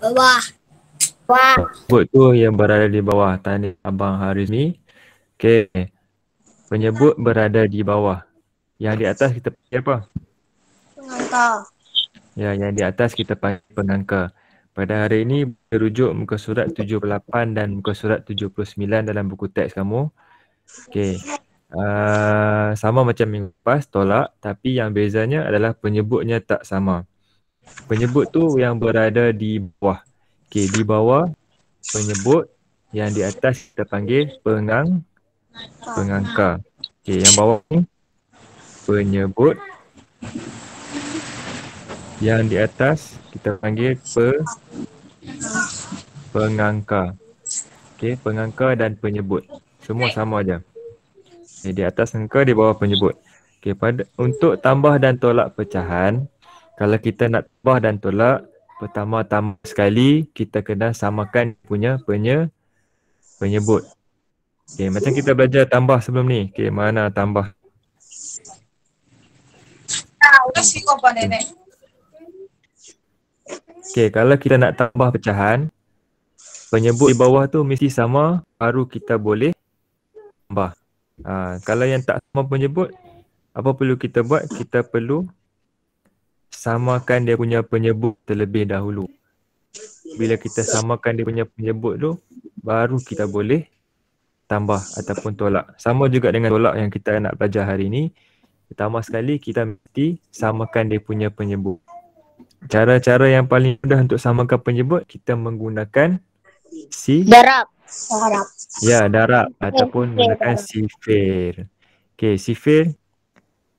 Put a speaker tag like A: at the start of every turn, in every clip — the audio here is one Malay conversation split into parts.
A: Bawah. Bawah.
B: Penyebut tu yang berada di bawah. Tanya Abang Harizmi. Okey. Penyebut berada di bawah. Yang di atas kita panggil apa?
A: Pengangka.
B: Ya, yang di atas kita panggil pengangka. Pada hari ini merujuk muka surat 78 dan muka surat 79 dalam buku teks kamu. Okey. Sama macam minggu lepas, tolak. Tapi yang bezanya adalah penyebutnya tak sama. Penyebut tu yang berada di bawah. Okey, di bawah penyebut, yang di atas kita panggil pengangka. Okey, yang bawah ni penyebut, yang di atas kita panggil pengangka. Okey, pengangka dan penyebut. Semua sama aja. Okay, di atas angka, di bawah penyebut. Okey, untuk tambah dan tolak pecahan, kalau kita nak tambah dan tolak, pertama-tama sekali kita kena samakan punya penyebut. Okey, macam kita belajar tambah sebelum ni. Okey, mana tambah? Okey, kalau kita nak tambah pecahan, penyebut di bawah tu mesti sama, baru kita boleh tambah. Kalau yang tak sama penyebut, apa perlu kita buat? Kita perlu samakan dia punya penyebut terlebih dahulu. Bila kita samakan dia punya penyebut tu, baru kita boleh tambah ataupun tolak. Sama juga dengan tolak yang kita nak belajar hari ni. Pertama sekali kita mesti samakan dia punya penyebut. Cara-cara yang paling mudah untuk samakan penyebut, kita menggunakan
A: Darab.
B: Ya, darab ataupun menggunakan sifir. Okey, sifir.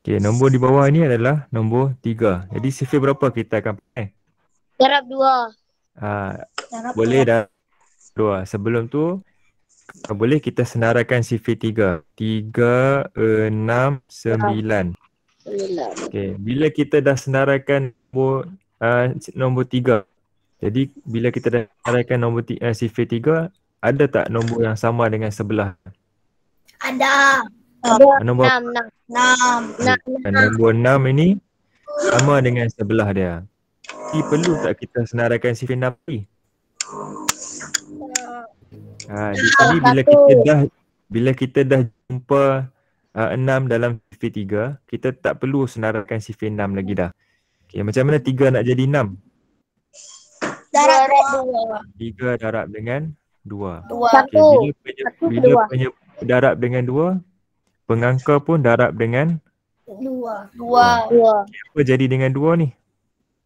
B: Okey, nombor di bawah ni adalah nombor 3. Jadi sifir berapa kita akan pakai?
A: Darab 2.
B: Boleh darab 2. Sebelum tu, boleh kita senaraikan sifir 3. 3, 6, 9. Okey, bila kita dah senaraikan nombor 3. Jadi bila kita dah senaraikan sifir 3, ada tak nombor yang sama dengan sebelah?
A: Ada.
B: Nombor
A: 6.
B: nombor 6 ini sama dengan sebelah dia. Jadi perlu tak kita senaraikan sifir 6 lagi? Di sini bila kita dah jumpa 6 dalam sifir 3, kita tak perlu senaraikan sifir 6 lagi dah. Okay, macam mana 3 nak jadi 6?
A: Darab
B: 3 darab dengan 2.
A: 2.
B: Okay, bila penyebut darab dengan 2, pengangka pun darab dengan
A: 2.
B: Okay, apa jadi dengan 2 ni?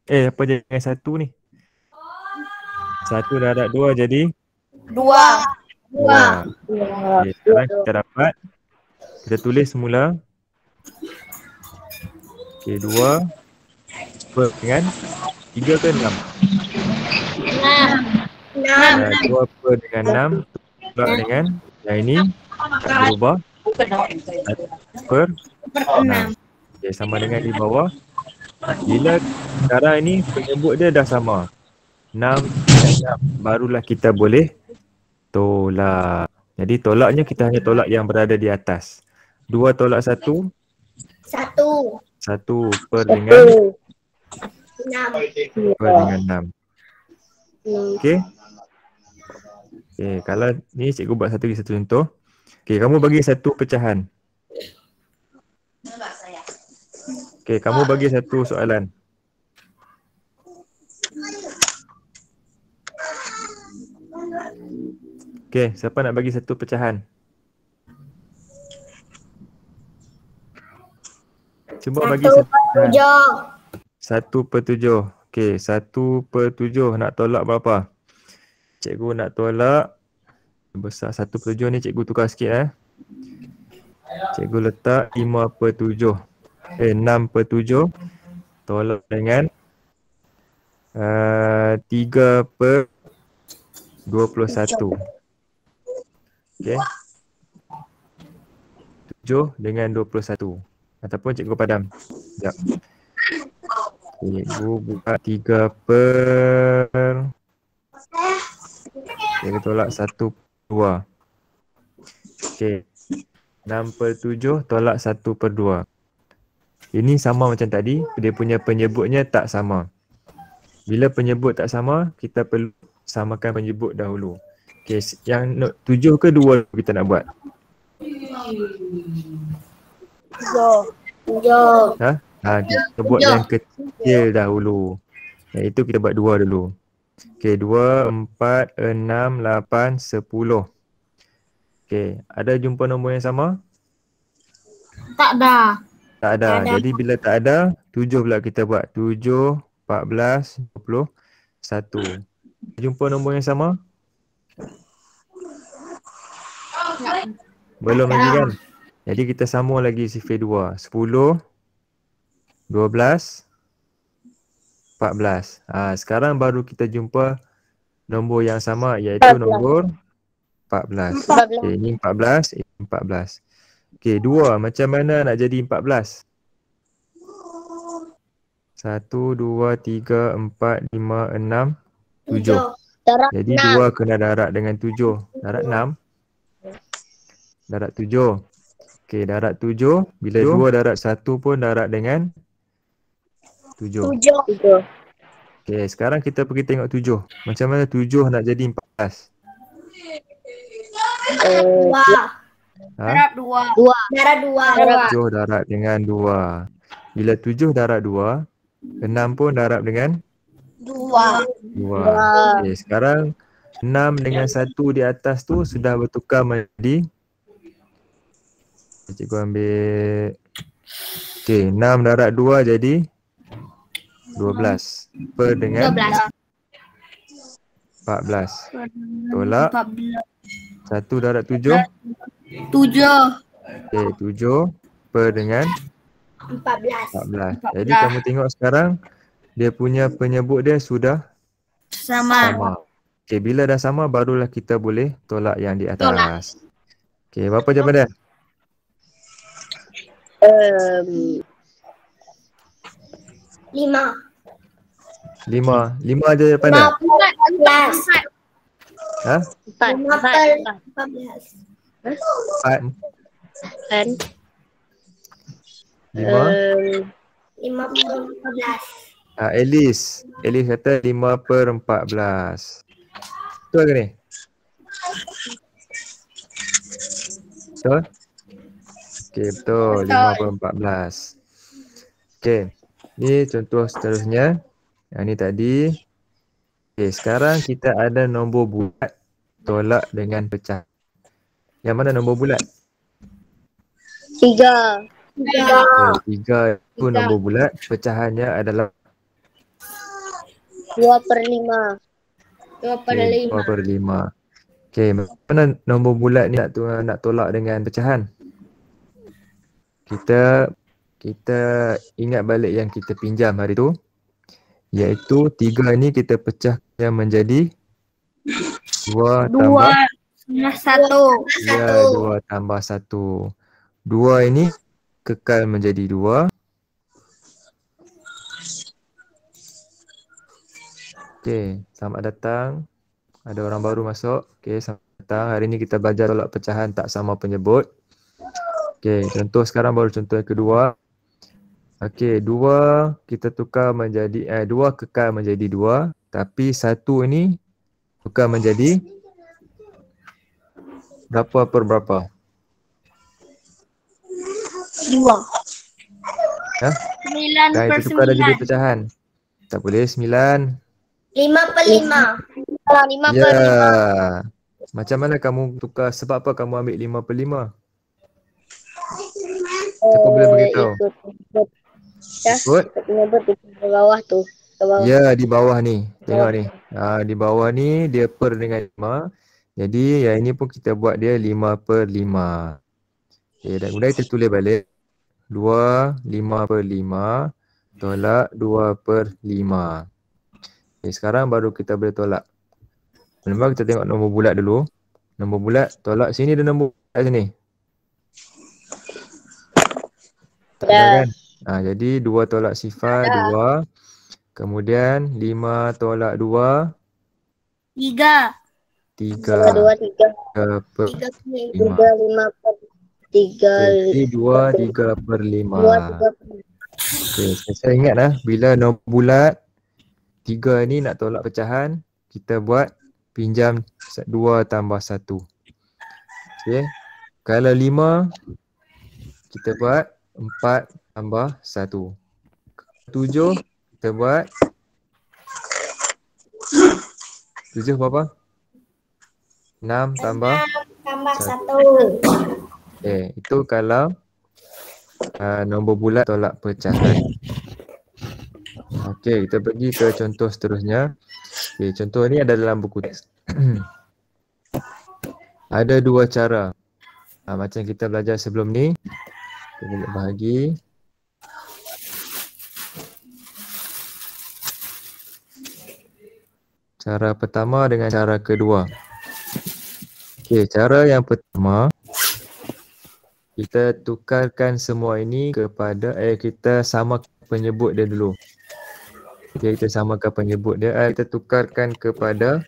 B: Apa jadi dengan 1 ni? 1 darab 2 jadi
A: 2.
B: Okay, sekarang kita dapat, kita tulis semula. Okay, 2 dengan 3 ke 6? 2 dengan 6 tolak dengan yang ini tak berubah, 1/6. Okay, sama dengan di bawah. Bila sekarang ini penyebut dia dah sama, 6 dan 6, barulah kita boleh tolak. Jadi tolaknya kita hanya tolak yang berada di atas. 2 tolak 1, 1 per dengan 6. Okey. Okey, kalau ni cikgu buat satu contoh. Okey, kamu bagi satu pecahan. Okey, kamu bagi satu soalan. Okey, siapa nak bagi satu pecahan? Cuba bagi satu pecahan. 1/7. Okey, 1/7 nak tolak berapa? Cikgu nak tolak besar 1/7 ni, cikgu tukar sikit Cikgu letak 5/7. 6/7 tolak dengan 3/21. Okey. 7 dengan 21. Ataupun cikgu padam. Sekejap. Cikgu buka 3/, cikgu tolak 1/2. Okey. 6/7 tolak 1/2. Ini sama macam tadi, dia punya penyebutnya tak sama. Bila penyebut tak sama, kita perlu samakan penyebut dahulu. Okay, yang 7 ke 2 kita nak buat?
A: 7.
B: Ha? Kita buat yang kecil dahulu. Iaitu kita buat 2 dulu. Okay, 2, 4, 6, 8, 10. Okay, ada jumpa nombor yang sama?
A: Tak ada.
B: Tak ada.
A: Tak ada.
B: Jadi bila tak ada, 7 pula kita buat. 7, 14, 21. Jumpa nombor yang sama? Belum lagi kan? Jadi kita sambung lagi sifir 2. 10, 12, 14. Sekarang baru kita jumpa nombor yang sama iaitu nombor 14. Okay, ini 14, ini 14. Okay, 2. Macam mana nak jadi 14? 1, 2, 3, 4, 5, 6, 7. Jadi 2 kena darat dengan 7. Darat 6. Darat 7. Okey, darat 7. Bila 2 darat 1 pun darat dengan 7.
A: 7.
B: Okey, sekarang kita pergi tengok 7. Macam mana 7 nak jadi 14?
A: 2.
B: Ha?
A: 2. Darat 2.
B: 7 darat dengan 2. Bila 7 darat 2, 6 pun darat dengan
A: 2.
B: 2. Okey, sekarang 6 dengan 1 di atas tu sudah bertukar menjadi, cikgu ambil. Okey, 6 darat 2 jadi 12. Per dengan 14. Tolak 1 darat 7.
A: 7.
B: Okey, 7 per dengan 14. Jadi kamu tengok sekarang dia punya penyebut dia sudah
A: Sama.
B: Okey, bila dah sama barulah kita boleh tolak yang di atas. Okey, berapa jawapan dia?
A: 5.
B: 5 je jawapan dia?
A: 14.
B: Ha?
A: 14.
B: 4. 5.
A: 14.
B: Elis kata 5 per 14. Betul ke ni? Betul? Okey, betul. 5 per 14. Okey, ni contoh seterusnya. Yang ni tadi. Okey, sekarang kita ada nombor bulat tolak dengan pecah. Yang mana nombor bulat?
A: 3.
B: 3 itu nombor bulat. Pecahannya adalah
A: 2 per 5. 2 per 5.
B: 2 per 5. Okey, mana nombor bulat ni nak tolak dengan pecahan? Kita ingat balik yang kita pinjam hari tu. Iaitu 3 ni kita pecahkan menjadi 2 tambah
A: 1.
B: Ya, 2 tambah 1. 2 ini kekal menjadi 2. Okey, selamat datang. Ada orang baru masuk. Okey, selamat datang. Hari ni kita belajar tolak pecahan tak sama penyebut. Okey, contoh sekarang baru contoh yang kedua. Okey, 2 kita tukar menjadi 2 kekal menjadi 2, tapi 1 ini tukar menjadi berapa per berapa?
A: 2.
B: Ha?
A: 9
B: Dah
A: per
B: itu tukar dah jadi
A: 9.
B: pecahan. Tak boleh 9.
A: 5 per 5. 5
B: Ya.
A: per 5.
B: Macam mana kamu tukar? Sebab apa kamu ambil 5 per 5? Siapa boleh beritahu? Ikut?
A: Penyebut di bawah tu.
B: Ya, di bawah ni. Tengok ni. Di bawah ni dia per dengan 5. Jadi yang ini pun kita buat dia 5 per 5. Okay, dan kemudian kita tulis balik. 2, 5 per 5 tolak 2 per 5. Okay, sekarang baru kita boleh tolak. Mula-mula kita tengok nombor bulat dulu. Nombor bulat tolak sini ada nombor bulat sini. Tak ada kan? Jadi 2 tolak sifar 2. Kemudian 5 tolak 2.
A: 3.
B: 3. 3 per 5.
A: 5 per 3.
B: Jadi 2, 3 per 5. Okay, saya ingat bila nombor bulat 3 ni nak tolak pecahan, kita buat pinjam 2 tambah 1. Okay. Kalau 5, kita buat 4 tambah 1. 7, kita buat 7 berapa? 6 tambah
A: 6 tambah 1.
B: Okay, itu kalau nombor bulat tolak pecahan. Okey, kita pergi ke contoh seterusnya. Okey, contoh ni ada dalam buku teks. Ada 2 cara. Macam kita belajar sebelum ni. Kita boleh bahagi. Cara pertama dengan cara kedua. Okey, cara yang pertama, kita tukarkan semua ini kepada kita samakan penyebut dia dulu. Okay, kita samakan penyebut dia. Kita tukarkan kepada,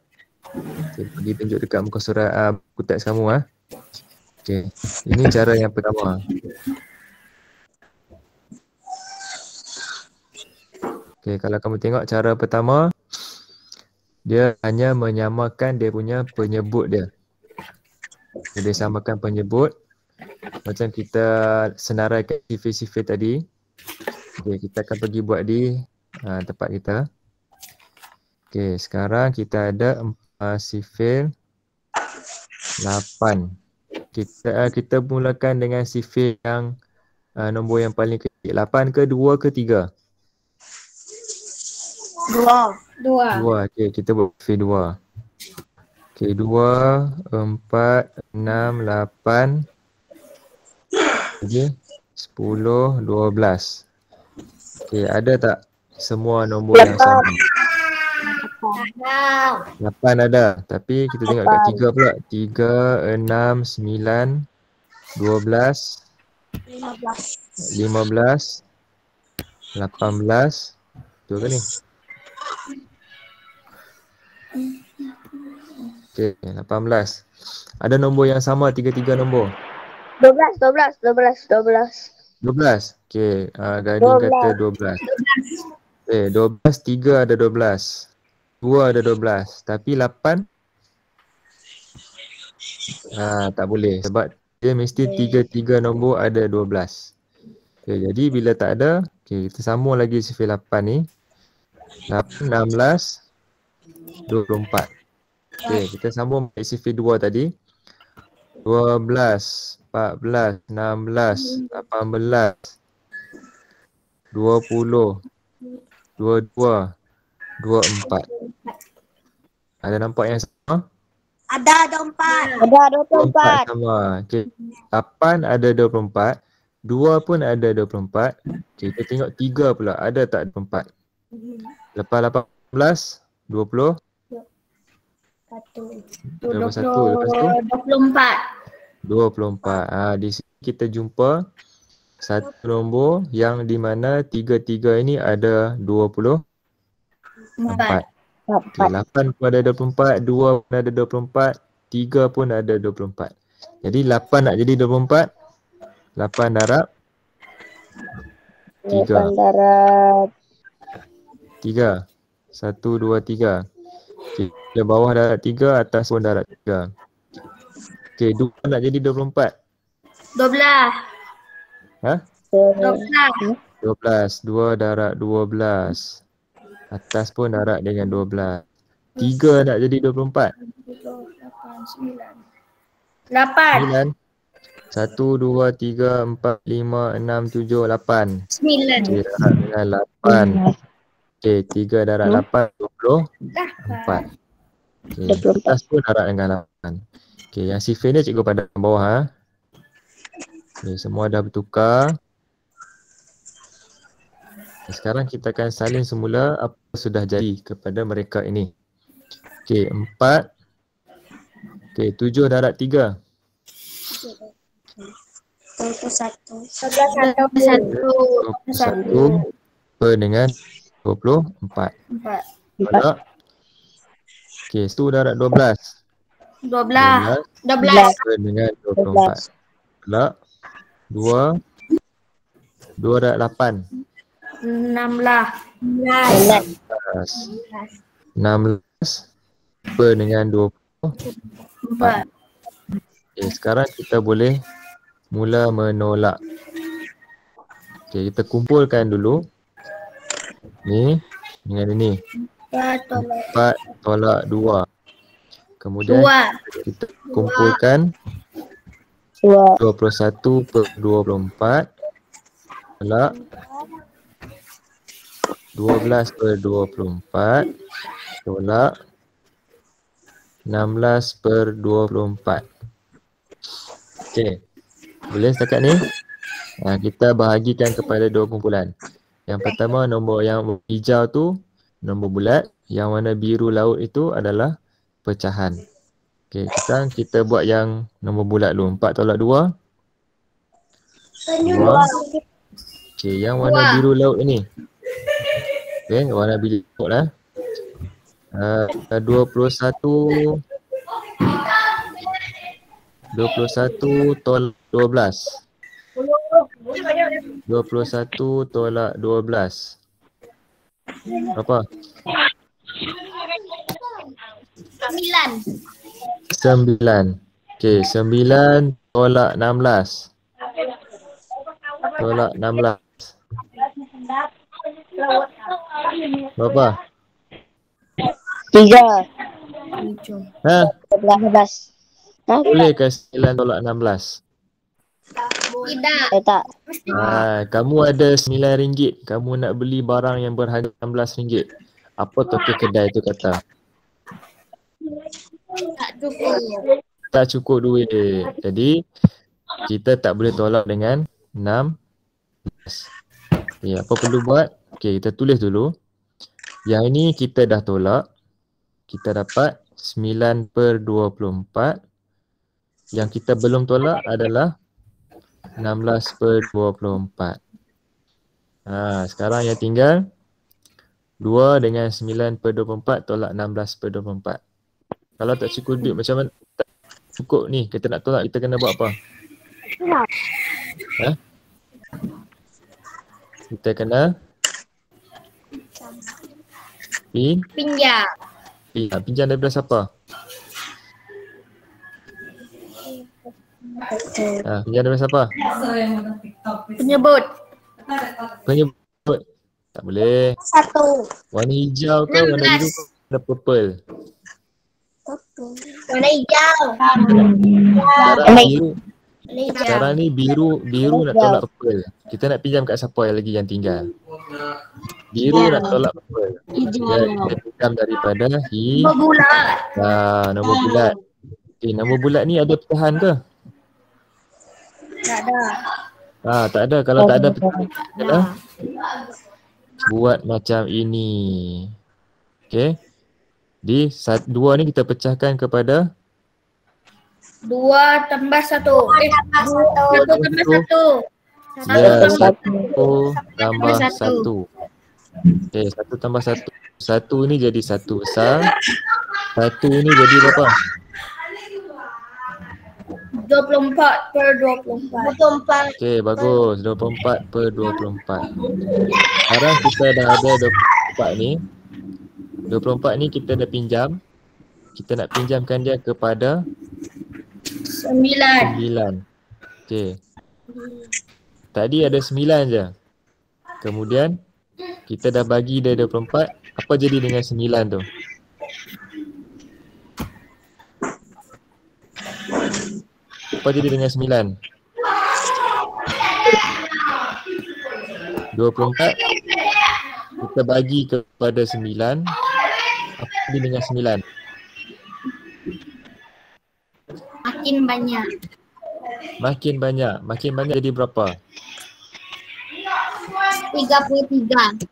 B: okay, pergi tunjuk dekat muka surat buku teks kamu. Okay, ini cara yang pertama. Okay, kalau kamu tengok cara pertama, dia hanya menyamakan dia punya penyebut dia. Dia samakan penyebut. Macam kita senaraikan sifir-sifir tadi. Okay, kita akan pergi buat di tempat kita. Okay, sekarang kita ada sifir 8. Kita mulakan dengan sifir yang nombor yang paling kecil. 8 ke 2 ke 3? 2. Okay, kita buat sifir 2. Okay, 2, 4, 6, 8. Okay, 10, 12. Okay, ada tak semua nombor yang sama? 8 ada. Tapi kita tengok dekat 3 pula. 3, 6, 9, 12, 15, 18. Betul ke ni? Okay, 18. Ada nombor yang sama, 3 nombor.
A: 12.
B: 12. Okay, Gading kata 12. Okay, 12, 3 ada 12. 2 ada 12. Tapi 8 tak boleh. Sebab dia mesti 3 nombor ada 12. Okay, jadi bila tak ada, okay, kita sambung lagi sifir 8 ni. 8, 16, 24. Okay, kita sambung sifir 2 tadi. 12, 14, 16, 18, 20, 22, 24. Ada nampak yang sama?
A: Ada 24.
B: Sama. Okay. 8 ada 24. 2 pun ada 24. Okay, kita tengok 3 pula. Ada tak 24? Lepas 18, 20. 21. Lepas tu? 24. Di sini kita jumpa satu nombor yang di mana 3 ini ada 24. Okay, 8 pun ada 24, 2 pun ada 24, 3 pun ada 24. Jadi 8 nak jadi 24, 8 darab 3.
A: 8 darab
B: 3. 1, 2, 3. Okay, di bawah darab 3, atas pun darab 3. Okay, 2 nak jadi 24.
A: 12.
B: 12. 2 darab 12. Atas pun darab dengan 12. 3 nak jadi 24.
A: 8.
B: 9. 1, 2, 3, 4, 5, 6, 7, 8.
A: 9.
B: Okay, darab dengan 8. Okay, 3 darab 8, 24. Okay, atas pun darab dengan 8. Okay, yang sifir ni cikgu pada bawah. Okay, semua dah bertukar. Okay, sekarang kita akan salin semula apa sudah jadi kepada mereka ini. Okay, 4. Okay, 7 darab 3. 21 per dengan 24. Tolak. Okay, 1 darab 12. 12 per dengan 24. Tolak. 2 darab 8.
A: 16.
B: 16 per dengan 24. Okay, sekarang kita boleh mula menolak. Okay, kita kumpulkan dulu. Ni dengan ini. 4 tolak 2. Kemudian kita kumpulkan 21 per 24 tolak 12 per 24 tolak 16 per 24. Okey. Boleh setakat ni? Kita bahagikan kepada dua kumpulan. Yang pertama nombor yang hijau tu nombor bulat, yang warna biru laut itu adalah pecahan. Okey, sekarang kita buat yang nombor bulat dulu. 4 tolak 2. 2. Okey, yang warna biru laut ni. Okey, warna biru laut lah. 21 tolak 12. 21 tolak 12. Berapa? 9. Okey, 9 tolak 16. Tolak 16. Berapa?
A: 3.
B: Ha?
A: 12.
B: Boleh ke 9 tolak 16?
A: Tak.
B: Kamu ada RM9. Kamu nak beli barang yang berharga RM16. Apa tokek kedai tu kata? Tak cukup duit. Jadi kita tak boleh tolak dengan 16. Okay, apa perlu buat? Okay, kita tulis dulu. Yang ini kita dah tolak. Kita dapat 9 per 24. Yang kita belum tolak adalah 16 per 24. Sekarang yang tinggal 2 dengan 9 per 24 tolak 16 per 24. Kalau tak cukup duit macam mana? Tak cukup ni, kita nak tolak, kita kena buat apa? Kita kena
A: Pinjam.
B: Pinjam daripada siapa? Pinjam daripada siapa?
A: Penyebut.
B: Penyebut. Tak boleh.
A: 1.
B: Warna hijau ke warna biru ke warna purple?
A: Warna hijau.
B: Sekarang ni biru nak tolak purple. Kita nak pinjam kat siapa yang lagi yang tinggal? Biru nak tolak purple. Kita pinjam daripada
A: Nombor bulat.
B: nombor bulat. Nombor bulat ni ada pecahan ke?
A: Tak ada.
B: Tak ada. Kalau tak ada pecahan, kita buat macam ini. Okey. Di 2 ni kita pecahkan kepada
A: 2 tambah 1. 1 tambah 1.
B: Ya, 1 tambah 1. Okey, 1 tambah 1. 1 ni jadi 1 besar. 1 ni jadi berapa?
A: 24 per 24.
B: Okey, bagus. 24 per 24. Sekarang kita dah ada 24 ni. 24 ni kita dah pinjam. Kita nak pinjamkan dia kepada 9. Okey. Tadi ada 9 je. Kemudian kita dah bagi dia 24. Apa jadi dengan 9 tu? Apa jadi dengan 9? 24 kita bagi kepada 9. Apa jadi dengan 9?
A: Makin banyak.
B: Makin banyak jadi berapa?
A: 33.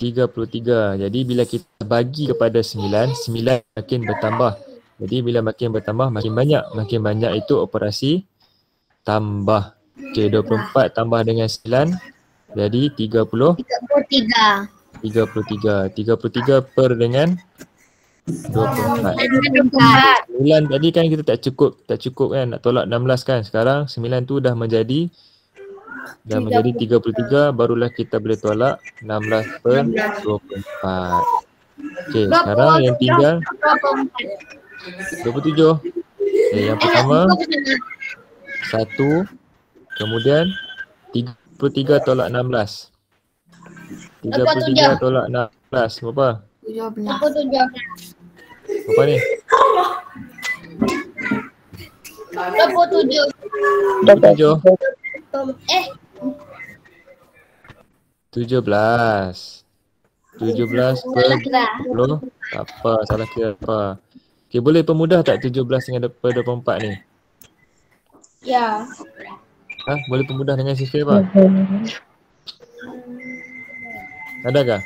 B: 33. Jadi bila kita bagi kepada 9, 9 makin bertambah. Jadi bila makin bertambah makin banyak. Makin banyak itu operasi tambah. Okey, 24 tambah dengan 9 jadi 33. 33 per dengan 24. 9 tadi kan kita tak cukup kan nak tolak 16 kan. Sekarang 9 tu dah menjadi Dah menjadi 33, barulah kita boleh tolak 16 per 24. Okey, sekarang yang tinggal 27. Okey, yang pertama 1, kemudian 33 tolak 16. 33 tolak 16, berapa?
A: 27.
B: Berapa ni?
A: 27.
B: 27. 17. 17 per 20. Tak apa, salah kira apa. Okey, boleh permudah tak 17 dengan per 24 ni?
A: Ya.
B: Ha? Boleh permudah dengan sistem apa? Adakah?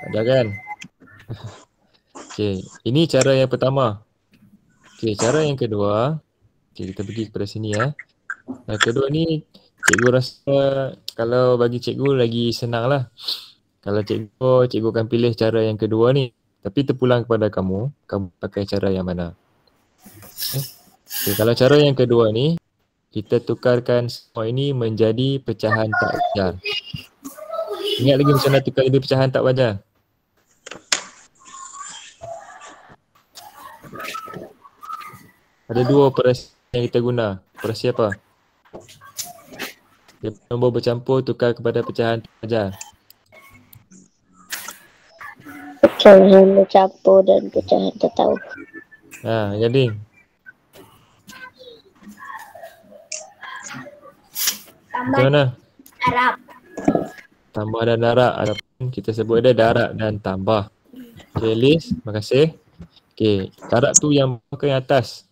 B: Ada kan? Okey, ini cara yang pertama. Okey, cara yang kedua. Okey, kita pergi kepada sini ya. Yang kedua ni, cikgu rasa kalau bagi cikgu lagi senang lah. Kalau cikgu akan pilih cara yang kedua ni. Tapi terpulang kepada kamu pakai cara yang mana. Okay, kalau cara yang kedua ni, kita tukarkan semua ini menjadi pecahan tak wajar. Ingat lagi macam mana tukar jadi pecahan tak wajar? Ada dua operasi yang kita guna. Operasi apa? Nombor bercampur tukar kepada pecahan tak wajar.
C: Pecahan bercampur dan pecahan tak tahu.
B: Ha, jadi macam mana?
A: Arab.
B: Tambah dan darab ataupun kita sebut dia darab dan tambah. Okay, Liz, terima kasih. Okay, darab tu yang bawah ke yang atas?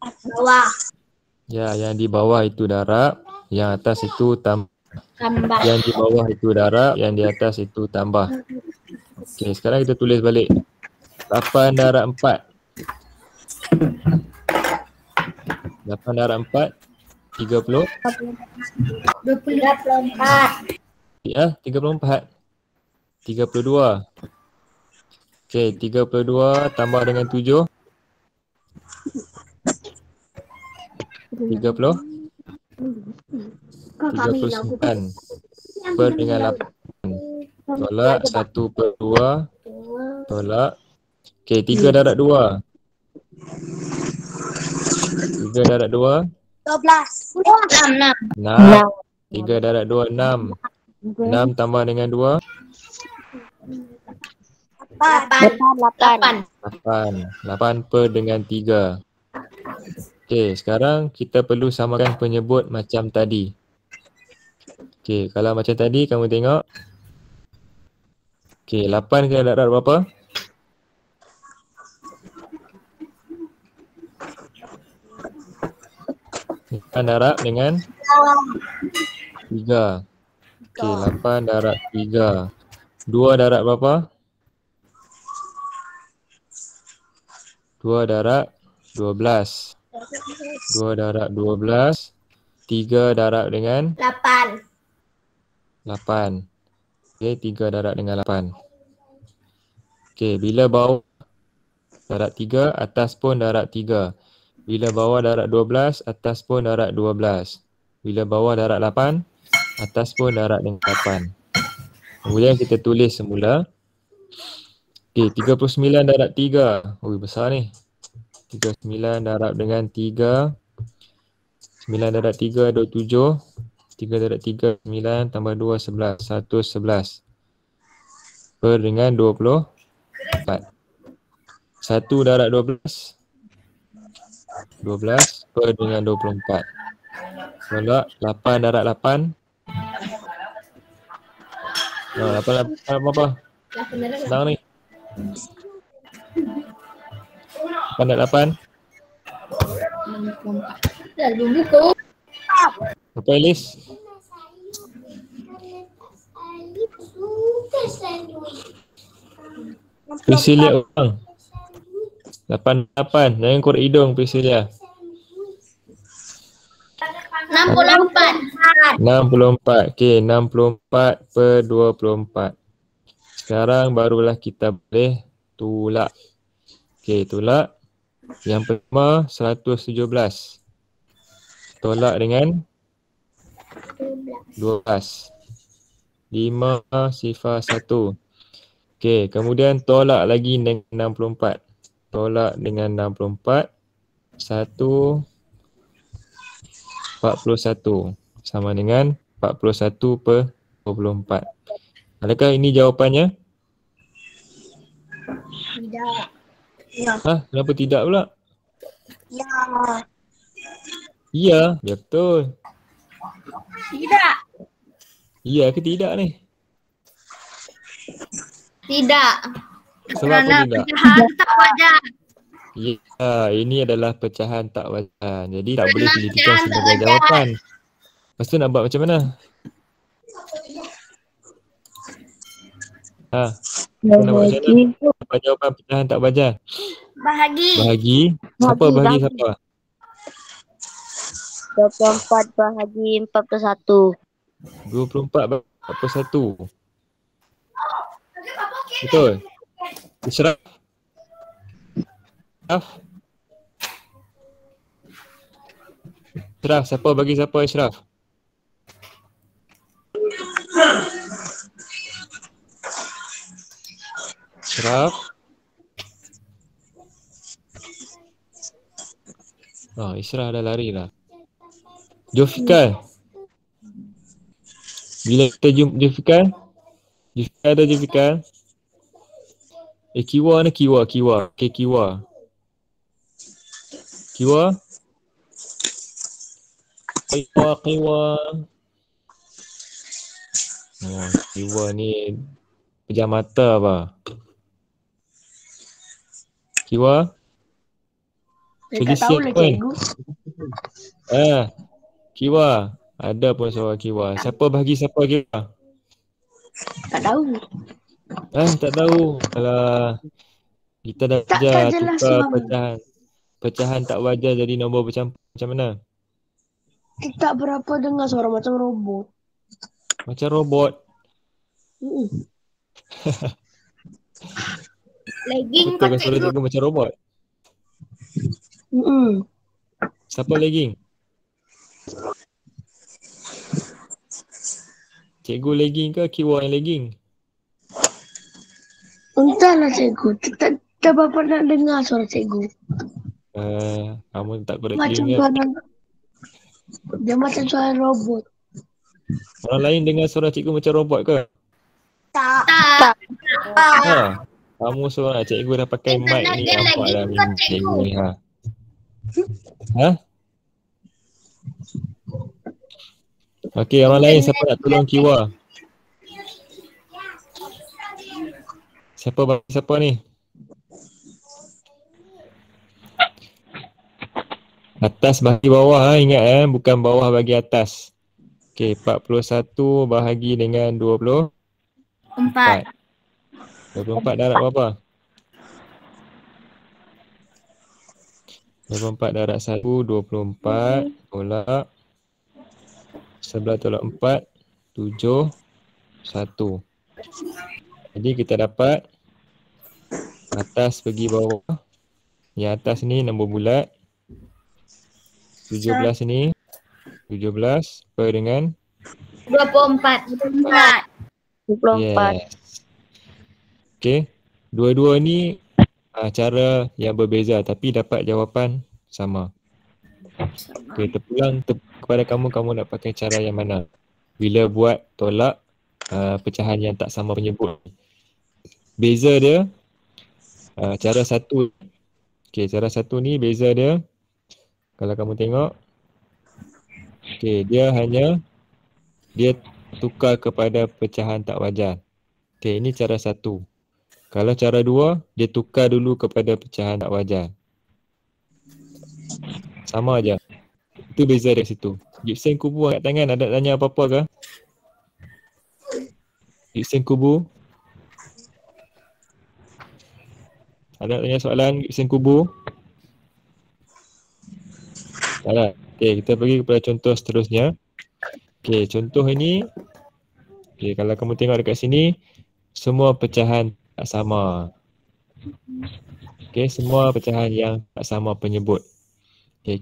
A: Bawah.
B: Ya, yang di bawah itu darab, yang atas itu tambah. Yang di bawah itu darab, yang di atas itu tambah. Okay, sekarang kita tulis balik. 8 darab 4. 8 darab 4, 30.
A: 24.
B: Ya, 34. 32. Okay, 32 tambah dengan 7. 30. 39 per dengan 8. Tolak 1 per 2. Tolak. Okay, 3 darab 2. 3 darab 2.
A: 12. 6.
B: 6. 3 darab 2, 6. 6 tambah dengan 2.
A: 8.
B: 8 per dengan 3. Okey, sekarang kita perlu samakan penyebut macam tadi. Okey, kalau macam tadi kamu tengok. Okey, 8 kena darab berapa? Kita darab dengan 3. Okey, 8 darab 3. 2 darab berapa? 2 darab 12. 2 darab 12. 3 darab dengan
A: 8.
B: 8. Okey, 3 darab dengan 8. Okey, bila bawah darab 3, atas pun darab 3. Bila bawah darab 12, atas pun darab 12. Bila bawah darab 8, atas pun darab dengan 8. Kemudian kita tulis semula. Okey, 39 darab 3. Oh, besar ni. 39 darab dengan 3. 9 darab 3, 27. 3 darab 3, 9 tambah 2, 11. 111. Per dengan 24. 1 darab 12. 12 per dengan 24. Tolak 8 darab 8. 8 apa? Senang ni. 8 darab 8.
A: Dah belum buku.
B: Apa Elis? Priscilia orang. 88. Jangan korek hidung Priscilia.
A: 64.
B: 64. Okey, 64 per 24. Sekarang barulah kita boleh tolak. Okey, tolak. Yang pertama 117. tolak dengan 12. 5 sifar 1. Okey, kemudian tolak lagi dengan 64. Tolak dengan 64. 1 41 sama dengan 41 per 24. Adakah ini jawapannya?
A: Tidak.
B: Kenapa tidak pula?
A: Ya.
B: Ya, betul.
A: Tidak.
B: Ya ke tidak ni?
A: Tidak.
B: Sebab apa tidak?
A: Pecahan tak wajar.
B: Ya, ini adalah pecahan tak wajar. Jadi tak boleh
A: Kerana
B: dijadikan
A: pecahan tak
B: sebagai
A: wajar.
B: jawapan. Lepas tu nak buat macam mana? Nak buat macam mana? Apa jawapan pecahan tak wajar?
A: Bahagi.
B: Bahagi. Siapa bahagi siapa?
C: 24 bahagi 41.
B: 24 bahagi 41. Betul? Isyraf. Isyraf, siapa bagi siapa Isyraf? Isyraf. Isyraf dah lari lah. Jofikal. Bila kita jumpa Jofikal? Jofikal ada Jofikal? Kiwa ni Kiwa. Okay, Kiwa. Kiwa. Kiwa ni pejam mata apa? Kiwa?
A: Tak tahulah cikgu.
B: Kiwa. Ada pun suara Kiwa. Siapa bahagi siapa Kiwa?
A: Tak tahu.
B: Tak tahu. Alah. Kita dah ajar tukar pecahan tak wajar jadi nombor bercampur. Macam mana?
A: Tak berapa dengar suara macam robot.
B: Macam robot.
A: Lagging
B: Betul kan
A: kau
B: suara
A: cikgu.
B: cikgu macam robot? Siapa lagging? Cikgu lagging ke Kiwa yang lagging?
A: Entahlah cikgu. Tak berapa nak dengar suara cikgu.
B: Kamu tak korek
A: Macam
B: telinga.
A: suara. Dia macam suara robot.
B: Orang lain dengar suara cikgu macam robot ke?
A: Tak.
B: Kamu seorang cikgu dah pakai mic ni. Nampak dah cikgu ni. Okey, orang lain siapa nak tolong Kiwa? Siapa bagi siapa ni? Atas bagi bawah ingat bukan bawah bagi atas. Okey, 41 bahagi dengan 24. 24 darab berapa? 24 darab 1, 24 tolak 11 tolak 4, 7, 1. Jadi kita dapat atas pergi bawah. Yang atas ni nombor bulat. 17 ni 17 per dengan
A: 24.
C: 24.
B: Yes. Okay. Dua-dua ni cara yang berbeza tapi dapat jawapan sama. Okay, terpulang kepada kamu nak pakai cara yang mana? Bila buat tolak pecahan yang tak sama penyebut. Beza dia cara satu. Okay, cara satu ni beza dia. Kalau kamu tengok. Okay, dia tukar kepada pecahan tak wajar. Okay, ini cara satu. Kalau cara dua, dia tukar dulu kepada pecahan tak wajar. Sama aja. Itu beza dari situ. Gibson kubu angkat tangan, ada tanya apa-apa ke? Gibson kubu. Ada tanya soalan Gibson kubu? Tak ada. Okay, kita pergi kepada contoh seterusnya. Okay, contoh ini. Okay, kalau kamu tengok dekat sini, semua pecahan tak sama. Okay, semua pecahan yang tak sama penyebut. Okay,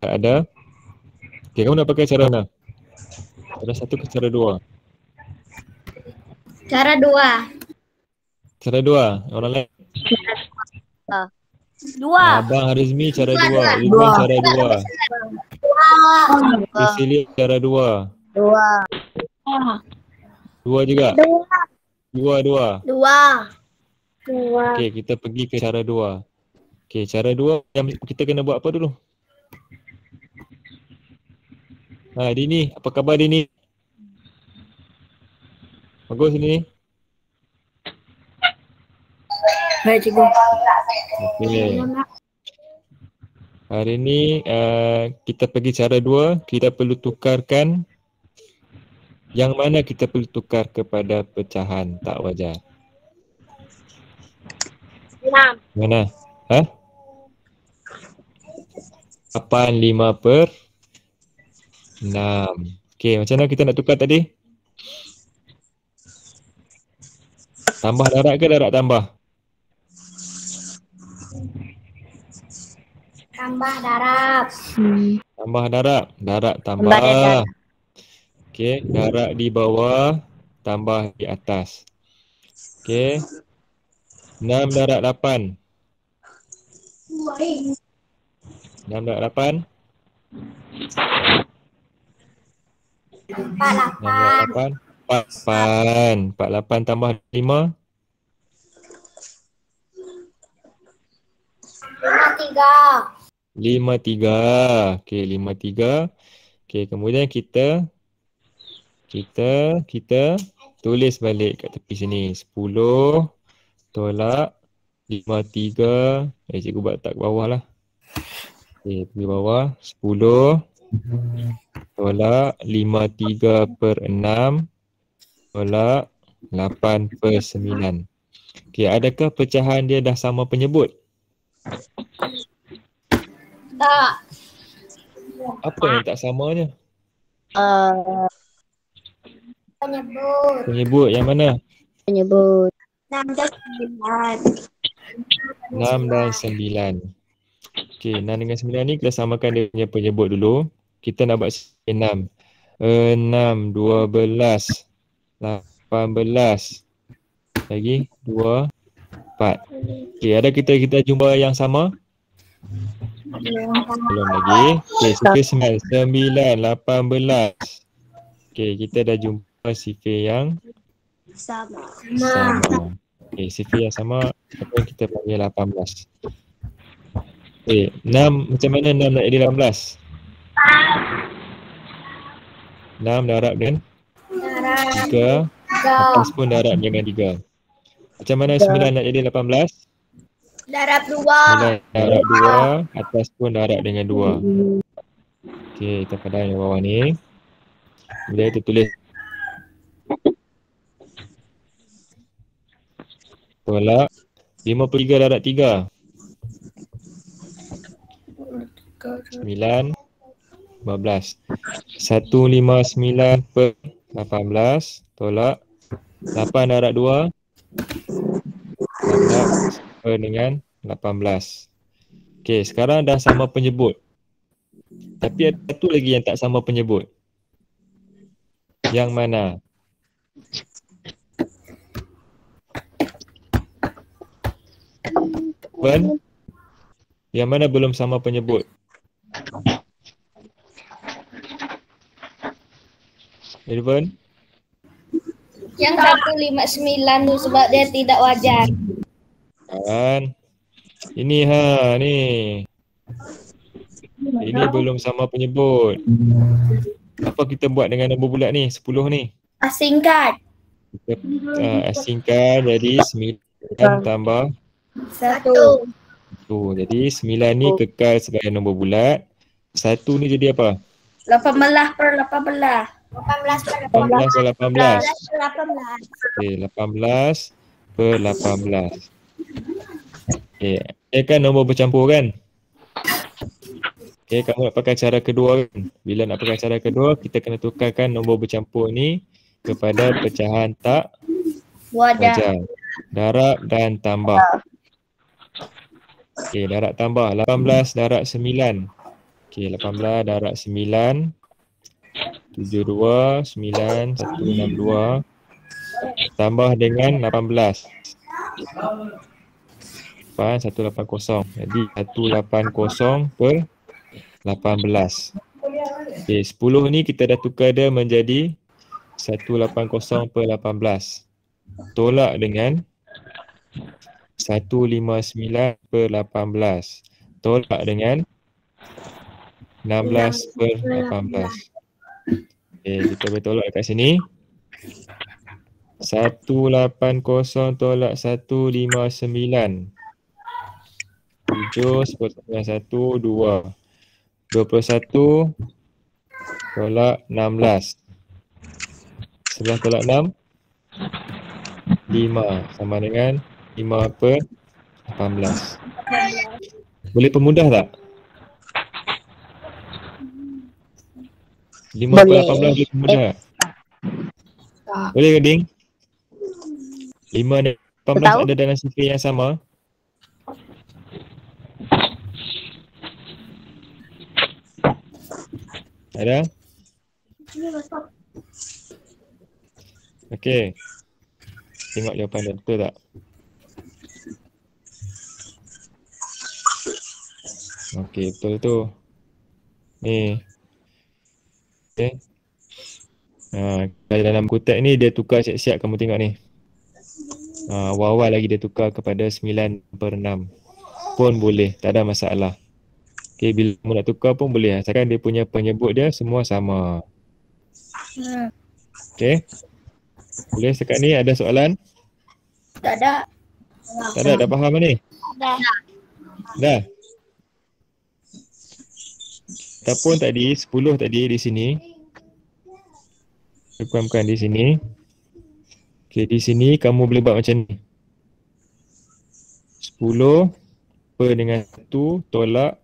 B: ada Okay, kamu nak pakai cara mana? Cara satu ke cara dua?
D: Cara 2.
B: Cara dua. Orang lain?
D: 2.
B: Abang Harizmi cara dua. Ridwan cara dua. Cecilia cara dua. 2 juga? 2.
D: 2.
B: Okay, kita pergi ke cara 2. Okay, cara 2 yang kita kena buat apa dulu? Dini, apa khabar Dini? Bagus ni.
D: Baik, cikgu.
B: Okay. Hari ni kita pergi cara 2. Kita perlu tukarkan yang mana kita perlu tukar kepada pecahan tak wajar.
D: 6.
B: Mana? 85/6. Okey, macam mana kita nak tukar tadi? Tambah darat ke darat tambah?
D: Tambah darab.
B: Tambah darat. Darat tambah. Okey, darat di bawah tambah di atas. Okey. 6 darat 8. 6 darat 8.
D: 48.
B: 48 tambah 5. 53. Okey, 53. Okey, kemudian kita tulis balik kat tepi sini. 10 tolak 53. Cikgu buat tak bawah lah. Okey, pergi bawah. 10 tolak 53/6 tolak 8/9. Okey, adakah pecahan dia dah sama penyebut?
D: Tak.
B: Apa yang tak samanya?
D: Penyebut.
B: Penyebut yang mana?
C: Penyebut.
D: 6 dan
B: 6 dan 9. Okey, 6 dengan 9 ni kita samakan dia punya penyebut dulu. Kita nak buat 6. 6, 12, 18. Lagi 2, 4. Okey, ada kita jumpa yang sama? Belum lagi. Okey, sifir 9, 18. Okey, kita dah jumpa sifir yang
D: sama.
B: Okey, sifir yang sama ataupun kita panggil 18. Okey, 6 macam mana 6 nak jadi 18? 6 darab dengan 3. Atas pun darab dengan 3. Macam mana 9 nak jadi 18?
D: Darab 2.
B: 9 darab 2. Atas pun darab dengan 2. Okey, kita padam yang bawah ni. Kemudian kita tulis tolak 53 darab 3. 9, 15. 159/18 tolak 8 darab 2. 18 dengan 18. Okey, sekarang dah sama penyebut. Tapi ada satu lagi yang tak sama penyebut. Yang mana? Ben? Yang mana belum sama penyebut? Irfan?
D: Yang 159 tu sebab dia tidak wajar.
B: Kan? Ini ni. Ini belum sama penyebut. Apa kita buat dengan nombor bulat ni? 10 ni.
D: Asingkan.
B: Kita asingkan jadi 9 tambah
D: 1.
B: 1. Jadi 9 ni kekal sebagai nombor bulat. 1 ni jadi apa?
D: 18/18.
B: 18/18.
D: 18.
B: Okey, 18/18. Okey, dia kan nombor bercampur kan? Okey, kamu nak pakai cara kedua kan? Bila nak pakai cara kedua, kita kena tukarkan nombor bercampur ni kepada pecahan tak wajar. Darab dan tambah. Okey, darab tambah 18 darab 9. Okey, 18 darab 9 72, 9, 162 tambah dengan 18. 180. Jadi 180 per 18. Okey, 10 ni kita dah tukar dia menjadi 180 per 18. Tolak dengan 159 per 18. Tolak dengan 16 per 18. Okey, kita boleh tolak kat sini. 180 tolak 159. 7, 10 dengan 1, 2. 21 tolak 16. 11 tolak 6, 5. Sama dengan 5 per 18. Boleh permudah tak? 5 per 18 boleh permudah tak? Boleh ke Ding? 5 dan 18 ada dalam sifir yang sama? Ada? Okey. Tengok jawapan dia betul tak? Okey, betul tu. Ni. Okey. Dalam buku teks ni dia tukar siap-siap, kamu tengok ni. Awal-awal lagi dia tukar kepada 9 per 6. Pun boleh, tak ada masalah. Okay, bila kamu nak tukar pun boleh. Asalkan dia punya penyebut dia semua sama. Okay. Boleh sekat ni ada soalan?
D: Tak ada.
B: Tak ada, dah faham ni? Dah? Ataupun tadi, 10 tadi di sini. Bukan di sini. Okay, di sini kamu boleh buat macam ni. 10 per dengan 1 tolak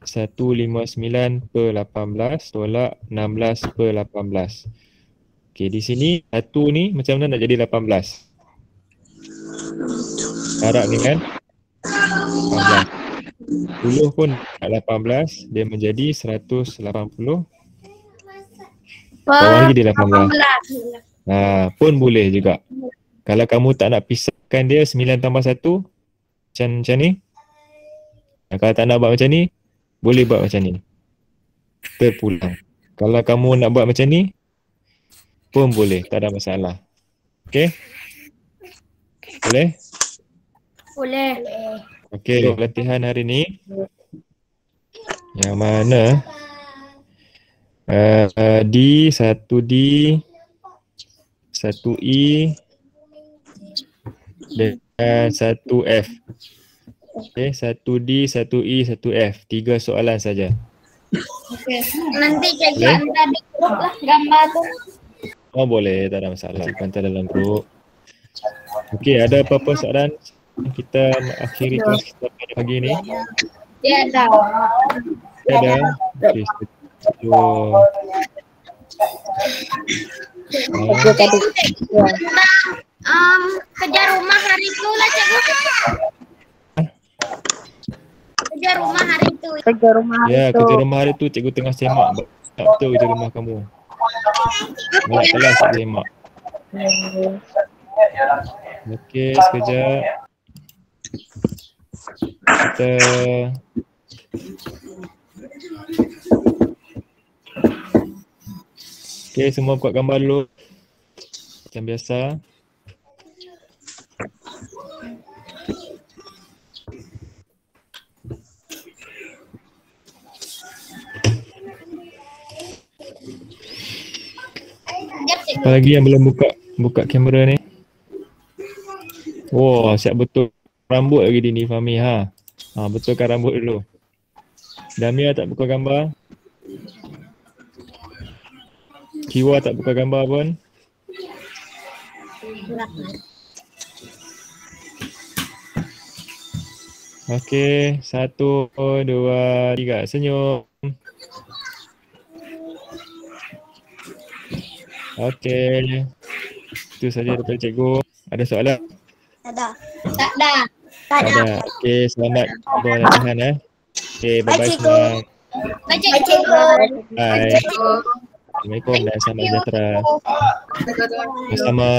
B: 159 per 18 tolak 16 per 18. Okey, di sini 1 ni macam mana nak jadi 18? Harap dengan 18. 10 pun 18, dia menjadi 180. Bawah lagi dia 18. Pun boleh juga. Kalau kamu tak nak pisahkan dia 9 tambah 1 macam ni. Kalau tak nak buat macam ni, boleh buat macam ni. Terpulang. Kalau kamu nak buat macam ni, pun boleh. Tak ada masalah. Okey? Boleh?
D: Boleh.
B: Okey, latihan hari ni. Yang mana? D, 1D, 1E dan 1F. Okey, 1D, 1E, 1F. 3 soalan saja.
D: Okay. Nanti cikgu hantar di grup lah gambar tu.
B: Oh boleh, tak ada masalah. Hantar dalam grup. Okey, ada apa-apa soalan? Kita akhiri kelas kita pada pagi ni.
D: Dia ada.
B: Ada. Okey,
D: Kerja rumah hari tu lah cikgu. Kerja rumah hari tu.
C: Kerja rumah
B: ya,
C: tu.
B: kerja rumah hari tu cikgu tengah semak. Tak betul kerja rumah kamu. Banyak kelas cikgu semak. Okey, sekejap. Kita okey, semua buat gambar dulu. Macam biasa. Apa lagi yang belum buka kamera ni? Wah, siap betul rambut lagi Dini Fahmi ha. Betulkan rambut dulu. Damia tak buka gambar. Kiwa tak buka gambar pun. Okey, 1, 2, 3, senyum. Okey. Itu saja daripada cikgu. Ada soalan?
D: Tak ada.
B: Tak ada. Okey, selamat berlatihan Okey, bye-bye semua.
D: Bye cikgu.
B: Bye. Assalamualaikum dan selamat sejahtera. Bersama.